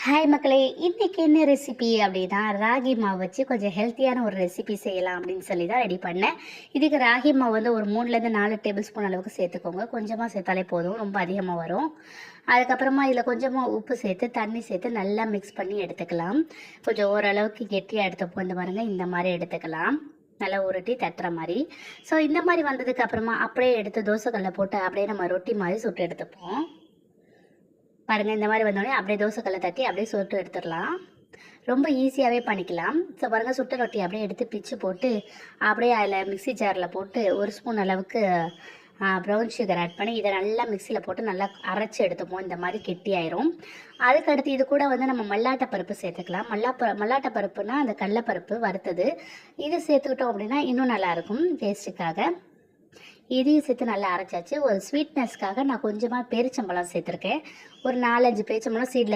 Hi மக்களே, இன்னைக்கு என்ன ரெசிபி அப்படின்னா ராகி மாவு வச்சு கொஞ்சம் ஹெல்த்தியான ஒரு ரெசிபி செய்யலாம் அப்படின்னு சொல்லி தான் ரெடி பண்ணேன். இதுக்கு ராகி மாவு வந்து ஒரு 3லேருந்து 4 டேபிள் ஸ்பூன் அளவுக்கு சேர்த்துக்கோங்க. கொஞ்சமாக சேர்த்தாலே போதும், ரொம்ப அதிகமாக வரும். அதுக்கப்புறமா இதில் கொஞ்சமாக உப்பு சேர்த்து தண்ணி சேர்த்து நல்லா மிக்ஸ் பண்ணி எடுத்துக்கலாம். கொஞ்சம் ஓரளவுக்கு கெட்டியாக எடுத்துப்போம். இந்த பாருங்க, இந்த மாதிரி எடுத்துக்கலாம். நல்லா உருட்டி தட்டுற மாதிரி. ஸோ இந்த மாதிரி வந்ததுக்கு அப்புறமா அப்படியே எடுத்து தோசைக்கல்ல போட்டு அப்படியே நம்ம ரொட்டி மாதிரி சுட்டு எடுத்துப்போம். பாருங்கள், இந்த மாதிரி வந்தோடனே அப்படியே தோசைக்கல்லை தட்டி அப்படியே சுட்டு எடுத்துடலாம். ரொம்ப ஈஸியாகவே பண்ணிக்கலாம். ஸோ பாருங்கள், சுட்ட ரொட்டி அப்படியே எடுத்து பிச்சு போட்டு அப்படியே அதில் மிக்ஸி ஜாரில் போட்டு 1 ஸ்பூன் அளவுக்கு ப்ரௌன் சுகர் ஆட் பண்ணி இதை நல்லா மிக்சியில் போட்டு நல்லா அரைச்சி எடுத்துப்போம். இந்த மாதிரி கெட்டியாயிரும். அதுக்கடுத்து இது கூட வந்து நம்ம மல்லாட்டை பருப்பு சேர்த்துக்கலாம். மல்லாட்டை பருப்புனா அந்த கடலைப்பருப்பு வறுத்தது. இது சேர்த்துக்கிட்டோம் அப்படின்னா இன்னும் நல்லாயிருக்கும் டேஸ்ட்டுக்காக. இதையும் சேர்த்து நல்லா அரைச்சாச்சு. ஒரு ஸ்வீட்னஸ்க்காக நான் கொஞ்சமாக பேரிச்சம்பழம் சேர்த்துருக்கேன். ஒரு 4-5 பேரிச்சம்பழம் சீடில்